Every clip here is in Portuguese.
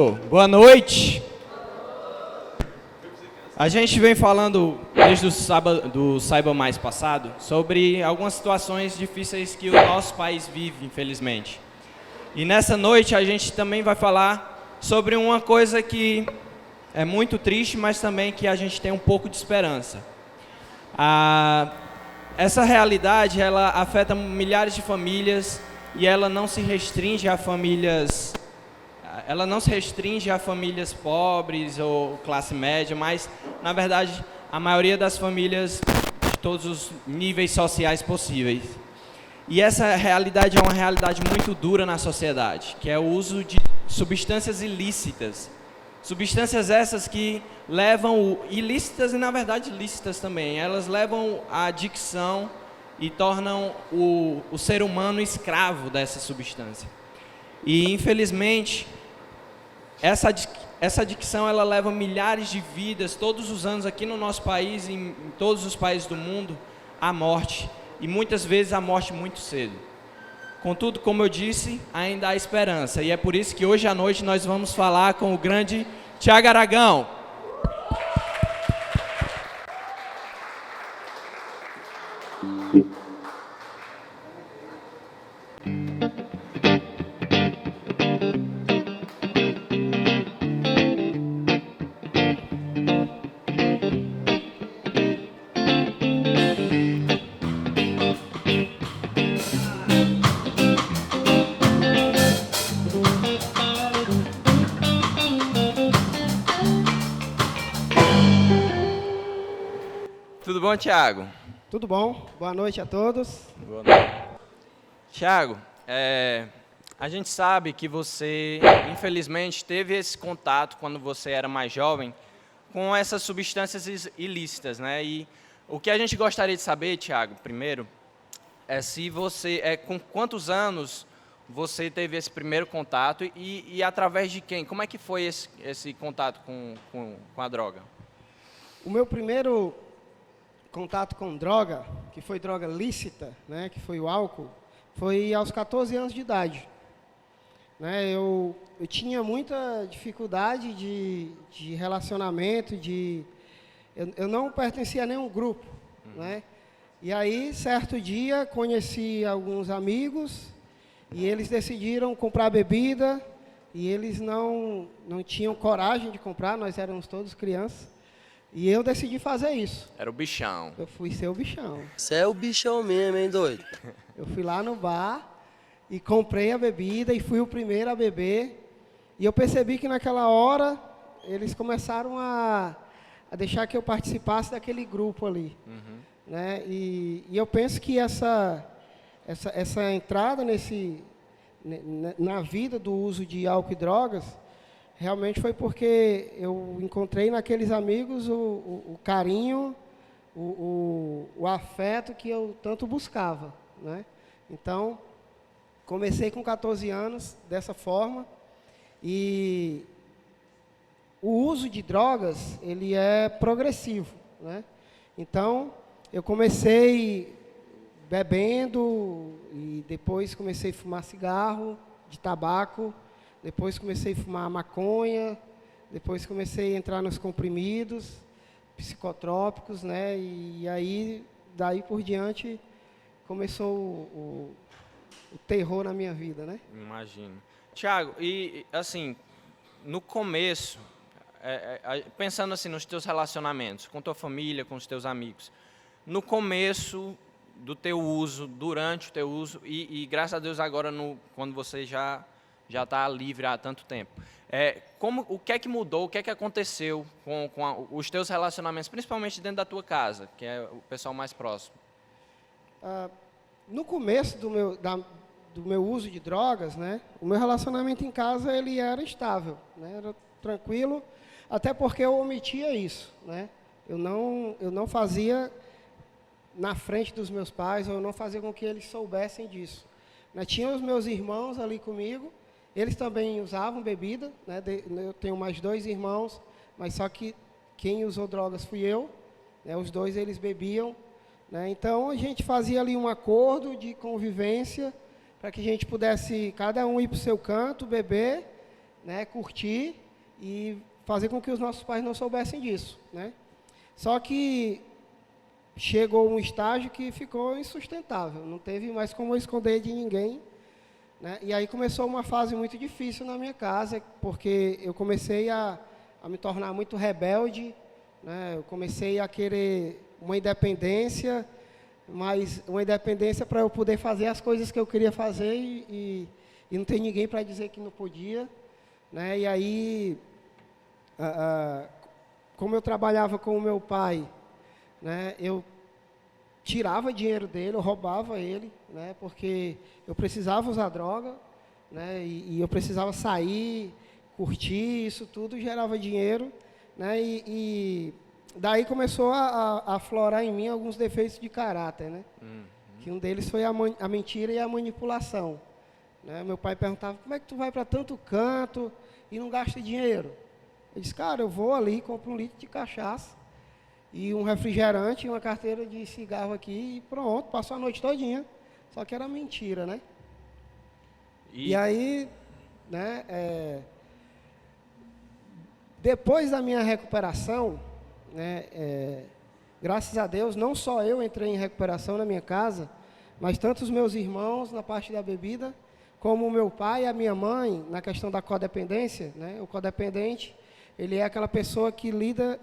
Senhor. Boa noite. A gente vem falando desde o sábado, do Saiba Mais passado sobre algumas situações difíceis que o nosso país vive, infelizmente. E nessa noite a gente também vai falar sobre uma coisa que é muito triste, mas também que a gente tem um pouco de esperança. Essa realidade, ela afeta milhares de famílias e ela não se restringe a famílias pobres ou classe média, mas, na verdade, a maioria das famílias de todos os níveis sociais possíveis. E essa realidade é uma realidade muito dura na sociedade, que é o uso de substâncias ilícitas. Substâncias essas que levam, ilícitas e, na verdade, lícitas também, elas levam à adicção e tornam o ser humano escravo dessa substância. E, infelizmente, essa adicção ela leva milhares de vidas todos os anos aqui no nosso país, em todos os países do mundo, à morte. E muitas vezes a morte muito cedo. Contudo, como eu disse, ainda há esperança. E é por isso que hoje à noite nós vamos falar com o grande Tiago Aragão. Tudo bom, Tiago? Tudo bom? Boa noite a todos. Boa noite. Tiago, a gente sabe que você, infelizmente, teve esse contato quando você era mais jovem com essas substâncias ilícitas, né? E o que a gente gostaria de saber, Tiago, primeiro, é se você, com quantos anos você teve esse primeiro contato e através de quem? Como é que foi esse contato com a droga? O meu primeiro contato com droga, que foi droga lícita, né, que foi o álcool, foi aos 14 anos de idade. Né, eu tinha muita dificuldade de relacionamento, eu não pertencia a nenhum grupo. Né? E aí, certo dia, conheci alguns amigos e eles decidiram comprar bebida e eles não tinham coragem de comprar, nós éramos todos crianças. E eu decidi fazer isso. Era o bichão. Eu fui ser o bichão. Você é o bichão mesmo, hein, doido? Eu fui lá no bar e comprei a bebida e fui o primeiro a beber. E eu percebi que naquela hora eles começaram a deixar que eu participasse daquele grupo ali. Né? E eu penso que essa entrada na vida do uso de álcool e drogas realmente foi porque eu encontrei naqueles amigos o carinho, o afeto que eu tanto buscava. Né? Então, comecei com 14 anos dessa forma e o uso de drogas, ele é progressivo. Né? Então, eu comecei bebendo e depois comecei a fumar cigarro de tabaco. Depois comecei a fumar maconha, depois comecei a entrar nos comprimidos psicotrópicos, né? E aí, daí por diante, começou o terror na minha vida, né? Imagino. Tiago, e assim, no começo, pensando assim nos teus relacionamentos, com tua família, com os teus amigos, no começo do teu uso, durante o teu uso, e graças a Deus agora, quando você já está livre há tanto tempo. O que é que mudou, o que é que aconteceu com os teus relacionamentos, principalmente dentro da tua casa, que é o pessoal mais próximo? No começo do meu uso de drogas, né, o meu relacionamento em casa ele era estável, né, era tranquilo, até porque eu omitia isso. Né, eu não fazia na frente dos meus pais, ou eu não fazia com que eles soubessem disso. Né, tinha os meus irmãos ali comigo. Eles também usavam bebida, né? Eu tenho mais 2 irmãos, mas só que quem usou drogas fui eu, né? Os 2 eles bebiam, né? Então a gente fazia ali um acordo de convivência para que a gente pudesse cada um ir para o seu canto, beber, né, curtir e fazer com que os nossos pais não soubessem disso, né? Só que chegou um estágio que ficou insustentável, não teve mais como eu esconder de ninguém, né? E aí começou uma fase muito difícil na minha casa, porque eu comecei a me tornar muito rebelde, né? Eu comecei a querer uma independência, mas uma independência para eu poder fazer as coisas que eu queria fazer e não ter ninguém para dizer que não podia, né? E aí, como eu trabalhava com o meu pai, né, eu tirava dinheiro dele, eu roubava ele, né, porque eu precisava usar droga, né, e eu precisava sair, curtir, isso tudo gerava dinheiro, né, e daí começou a aflorar em mim alguns defeitos de caráter, né, que um deles foi a mentira e a manipulação, né. Meu pai perguntava, como é que tu vai para tanto canto e não gasta dinheiro? Eu disse, cara, eu vou ali, compro 1 litro de cachaça e um refrigerante e uma carteira de cigarro aqui e pronto, passou a noite todinha. Só que era mentira, né? E aí, né, depois da minha recuperação, né, graças a Deus, não só eu entrei em recuperação na minha casa, mas tanto os meus irmãos na parte da bebida, como o meu pai e a minha mãe na questão da codependência, né? O codependente, ele é aquela pessoa que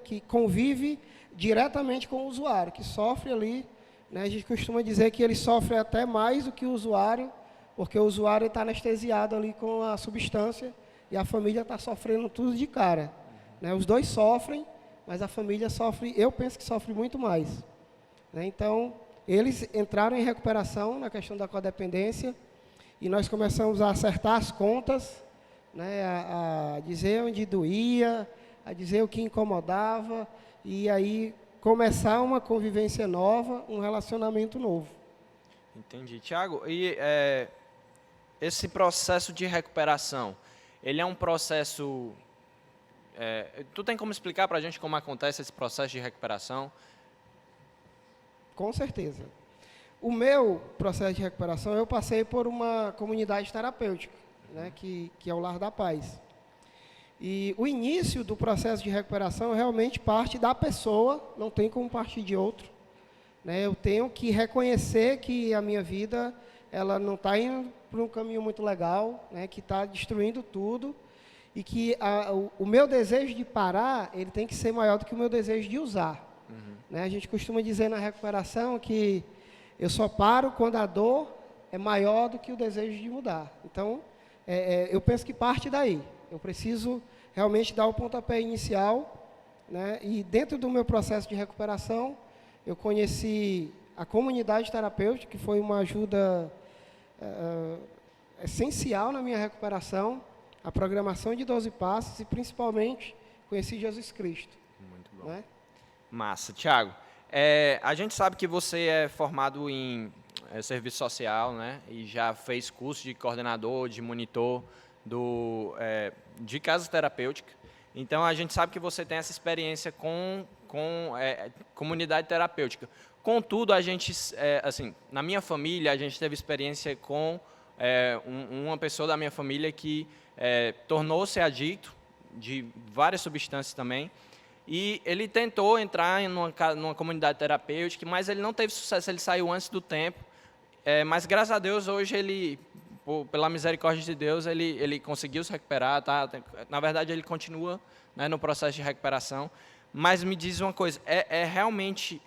que convive diretamente com o usuário, que sofre ali, né? A gente costuma dizer que ele sofre até mais do que o usuário, porque o usuário está anestesiado ali com a substância e a família está sofrendo tudo de cara, né? Os dois sofrem, mas a família sofre, eu penso que sofre muito mais, né? Então, eles entraram em recuperação na questão da codependência e nós começamos a acertar as contas, né, a dizer onde doía, a dizer o que incomodava, e aí começar uma convivência nova, um relacionamento novo. Entendi. Tiago, e esse processo de recuperação, ele é um processo... tu tem como explicar para a gente como acontece esse processo de recuperação? Com certeza. O meu processo de recuperação, eu passei por uma comunidade terapêutica, né, que é o Lar da Paz. E o início do processo de recuperação realmente parte da pessoa, não tem como partir de outro, né? Eu tenho que reconhecer que a minha vida ela não está indo por um caminho muito legal, né, que está destruindo tudo, e que o meu desejo de parar, ele tem que ser maior do que o meu desejo de usar. Né? A gente costuma dizer na recuperação que eu só paro quando a dor é maior do que o desejo de mudar. Então, eu penso que parte daí. Eu preciso realmente dar o pontapé inicial, né? E dentro do meu processo de recuperação, eu conheci a comunidade terapêutica, que foi uma ajuda essencial na minha recuperação, a programação de 12 passos e, principalmente, conheci Jesus Cristo. Muito bom. Né? Massa. Tiago, a gente sabe que você é formado em serviço social, né? E já fez curso de coordenador, de monitor de casa terapêutica. Então, a gente sabe que você tem essa experiência com comunidade terapêutica. Contudo, a gente, assim, na minha família, a gente teve experiência com uma pessoa da minha família que tornou-se adicto de várias substâncias também. E ele tentou entrar numa comunidade terapêutica, mas ele não teve sucesso, ele saiu antes do tempo. Mas, graças a Deus, hoje ele, pela misericórdia de Deus, ele conseguiu se recuperar. Tá? Na verdade, ele continua, né, no processo de recuperação. Mas me diz uma coisa, é realmente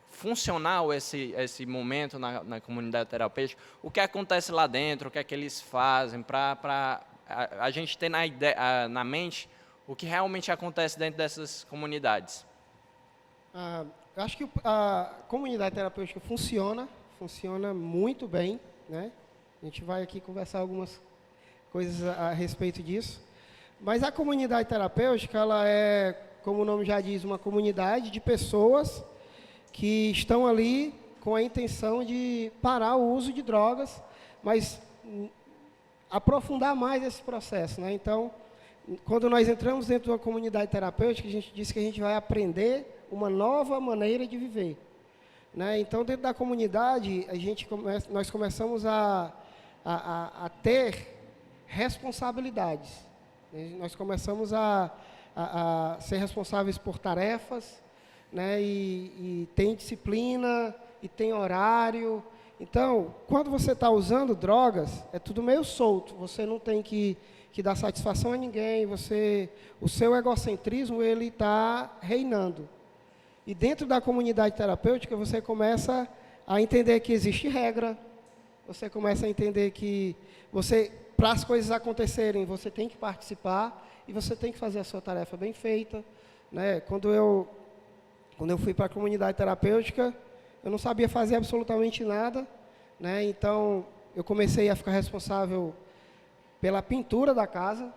funcional esse momento na comunidade terapêutica? O que acontece lá dentro, o que é que eles fazem para a gente ter na mente o que realmente acontece dentro dessas comunidades? Eu acho que a comunidade terapêutica funciona muito bem, né? A gente vai aqui conversar algumas coisas a respeito disso. Mas a comunidade terapêutica, ela é, como o nome já diz, uma comunidade de pessoas que estão ali com a intenção de parar o uso de drogas, mas aprofundar mais esse processo, né? Então, quando nós entramos dentro de uma comunidade terapêutica, a gente disse que a gente vai aprender uma nova maneira de viver, né? Então, dentro da comunidade, nós começamos a ter responsabilidades, Nós começamos a ser responsáveis por tarefas, né? E tem disciplina, e tem horário. Então, quando você está usando drogas, é tudo meio solto. Você não tem que dar satisfação a ninguém. O seu egocentrismo ele está reinando. E dentro da comunidade terapêutica, você começa a entender que existe regra. Você começa a entender que para as coisas acontecerem, você tem que participar e você tem que fazer a sua tarefa bem feita, né? Quando eu fui para a comunidade terapêutica, eu não sabia fazer absolutamente nada, né? Então, eu comecei a ficar responsável pela pintura da casa,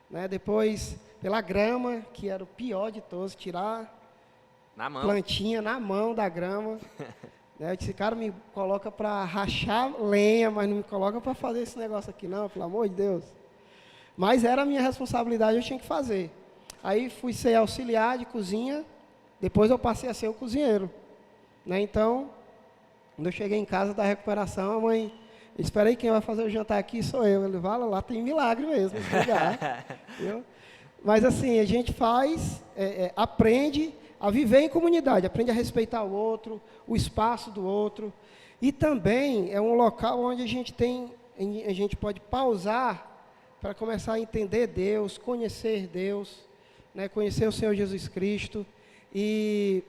né? Depois, pela grama, que era o pior de todos, tirar na mão. Plantinha na mão da grama. Né? Eu disse, cara, me coloca para rachar lenha, mas não me coloca para fazer esse negócio aqui não, pelo amor de Deus. Mas era a minha responsabilidade, eu tinha que fazer. Aí fui ser auxiliar de cozinha, depois eu passei a ser o cozinheiro. Né? Então, quando eu cheguei em casa da recuperação, a mãe, espera aí, quem vai fazer o jantar aqui sou eu. Ele fala, lá tem milagre mesmo, esse lugar. Mas assim, a gente aprende a viver em comunidade, aprende a respeitar o outro, o espaço do outro. E também é um local onde a gente pode pausar para começar a entender Deus, né, conhecer o Senhor Jesus Cristo. E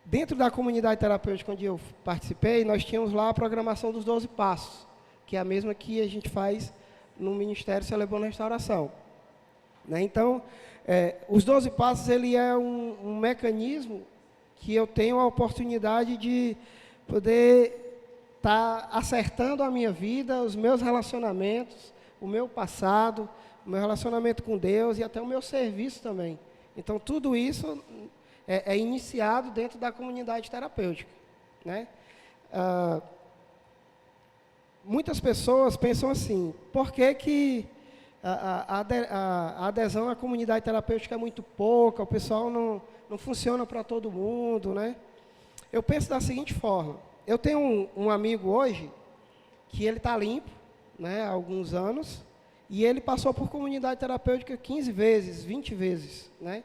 dentro da comunidade terapêutica onde eu participei, nós tínhamos lá a programação dos 12 Passos, que é a mesma que a gente faz no Ministério Celebrando a Restauração. Né? Então, os 12 Passos ele é um mecanismo que eu tenho a oportunidade de poder estar acertando a minha vida, os meus relacionamentos, o meu passado, o meu relacionamento com Deus e até o meu serviço também. Então, tudo isso é iniciado dentro da comunidade terapêutica. Né? Muitas pessoas pensam assim, por que a adesão à comunidade terapêutica é muito pouca, o pessoal não funciona para todo mundo, né? Eu penso da seguinte forma, eu tenho um amigo hoje, que ele está limpo, né, há alguns anos, e ele passou por comunidade terapêutica 15 vezes, 20 vezes, né?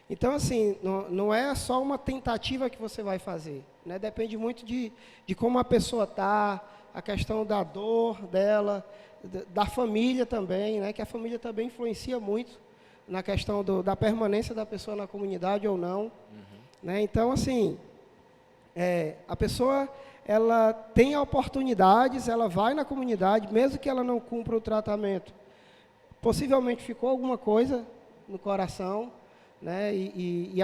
Então, assim, não é só uma tentativa que você vai fazer, né? Depende muito de como a pessoa está, a questão da dor dela, da família também, né? Que a família também influencia muito na questão da permanência da pessoa na comunidade ou não. Né? Então, assim, a pessoa ela tem oportunidades, ela vai na comunidade, mesmo que ela não cumpra o tratamento, possivelmente ficou alguma coisa no coração, né? E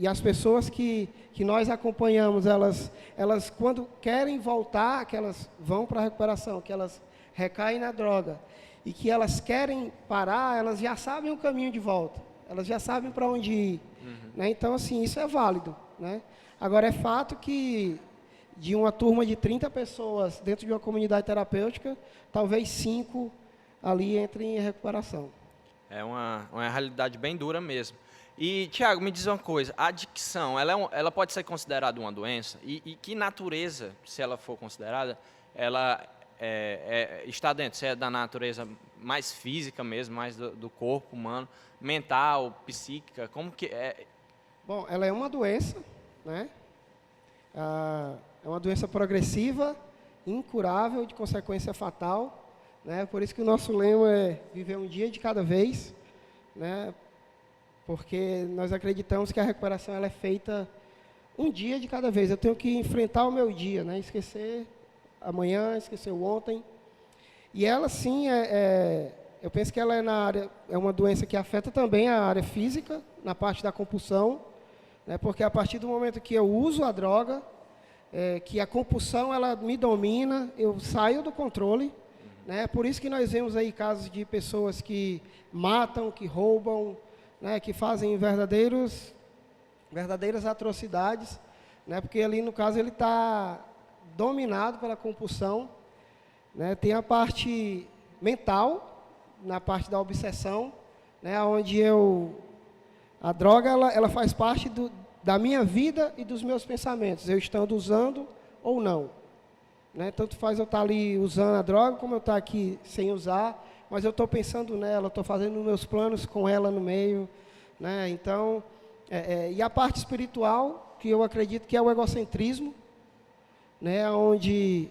as pessoas que nós acompanhamos, elas quando querem voltar, que elas vão para a recuperação, que elas recaem na droga e que elas querem parar, elas já sabem o caminho de volta, elas já sabem para onde ir. Né? Então, assim, isso é válido. Né? Agora, é fato que de uma turma de 30 pessoas dentro de uma comunidade terapêutica, talvez 5 ali entrem em recuperação. É uma realidade bem dura mesmo. E, Tiago, me diz uma coisa, a adicção, ela pode ser considerada uma doença? E que natureza, se ela for considerada, ela está dentro? Se é da natureza mais física mesmo, mais do corpo humano, mental, psíquica, como que é? Bom, ela é uma doença, né? É uma doença progressiva, incurável, de consequência fatal. Né? Por isso que o nosso lema é viver um dia de cada vez, né? Porque nós acreditamos que a recuperação ela é feita um dia de cada vez. Eu tenho que enfrentar o meu dia, né? Esquecer amanhã, esquecer o ontem. E ela sim, eu penso que ela é uma doença que afeta também a área física, na parte da compulsão, né? Porque a partir do momento que eu uso a droga, que a compulsão ela me domina, eu saio do controle. Né? Por isso que nós vemos aí casos de pessoas que matam, que roubam, né? Que fazem verdadeiras atrocidades, né? Porque ali no caso ele está dominado pela compulsão. Né? Tem a parte mental, na parte da obsessão, né? Onde a droga ela faz parte da minha vida e dos meus pensamentos, eu estando usando ou não. Né? Tanto faz eu estar ali usando a droga, como eu estar aqui sem usar, mas eu estou pensando nela, estou fazendo meus planos com ela no meio, né? Então, e a parte espiritual, que eu acredito que é o egocentrismo, né? Onde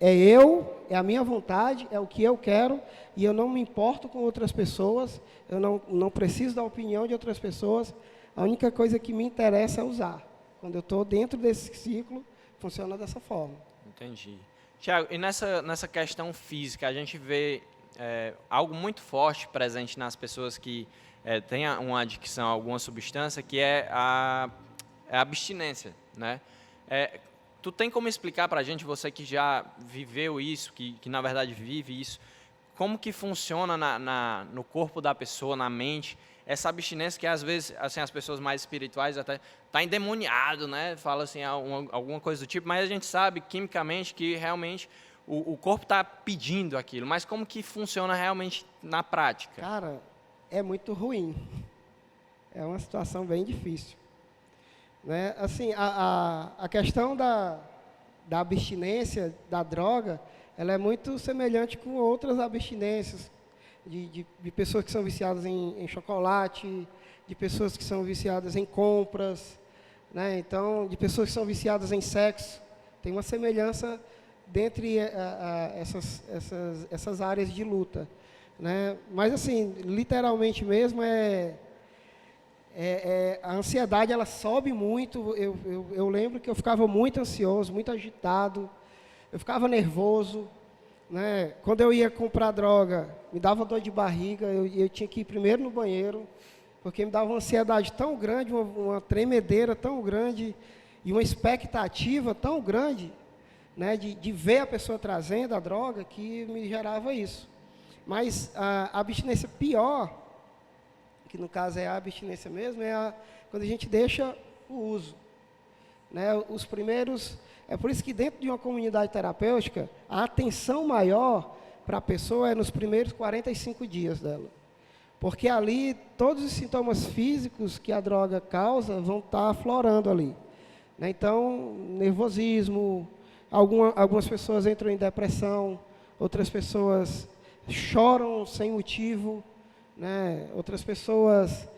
é a minha vontade, é o que eu quero, e eu não me importo com outras pessoas, eu não preciso da opinião de outras pessoas, a única coisa que me interessa é usar. Quando eu estou dentro desse ciclo, funciona dessa forma. Entendi. Tiago, e nessa questão física, a gente vê algo muito forte presente nas pessoas que têm uma adicção a alguma substância, que é a abstinência, né? Tu tem como explicar para a gente, você que já viveu isso, que na verdade vive isso, como que funciona no corpo da pessoa, na mente, essa abstinência que às vezes assim, as pessoas mais espirituais até tá endemoniado, né? Fala assim, alguma coisa do tipo, mas a gente sabe quimicamente que realmente o corpo está pedindo aquilo, mas como que funciona realmente na prática? Cara, é muito ruim. É uma situação bem difícil. Né? Assim, a questão da abstinência da droga, ela é muito semelhante com outras abstinências, de pessoas que são viciadas em chocolate, de pessoas que são viciadas em compras, né? Então, de pessoas que são viciadas em sexo. Tem uma semelhança dentre essas áreas de luta, né? Mas, assim, literalmente mesmo, a ansiedade ela sobe muito. Eu lembro que eu ficava muito ansioso, muito agitado, eu ficava nervoso, né? Quando eu ia comprar droga, me dava dor de barriga, eu tinha que ir primeiro no banheiro, porque me dava uma ansiedade tão grande, uma tremedeira tão grande e uma expectativa tão grande, né, de ver a pessoa trazendo a droga, que me gerava isso. Mas a abstinência pior, que no caso é a abstinência mesmo, quando a gente deixa o uso. Né? Os primeiros, é por isso que dentro de uma comunidade terapêutica, a atenção maior para a pessoa é nos primeiros 45 dias dela. Porque ali, todos os sintomas físicos que a droga causa vão estar aflorando ali. Né? Então, nervosismo, algumas pessoas entram em depressão, outras pessoas choram sem motivo, né? Outras pessoas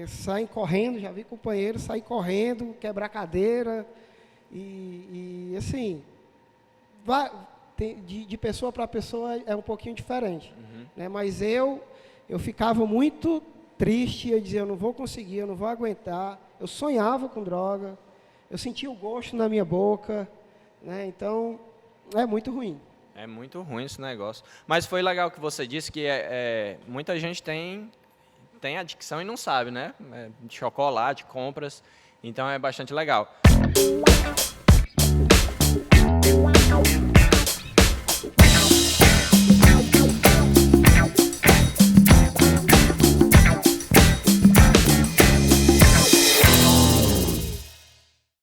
saem correndo, já vi companheiros sair correndo, quebrar cadeira, e assim, de pessoa para pessoa é um pouquinho diferente. Né? Mas eu ficava muito triste, eu dizia, eu não vou conseguir, eu não vou aguentar, eu sonhava com droga, eu sentia o gosto na minha boca, né? Então, é muito ruim. É muito ruim esse negócio. Mas foi legal que você disse que muita gente tem adicção e não sabe, né? De chocolate, compras. Então é bastante legal.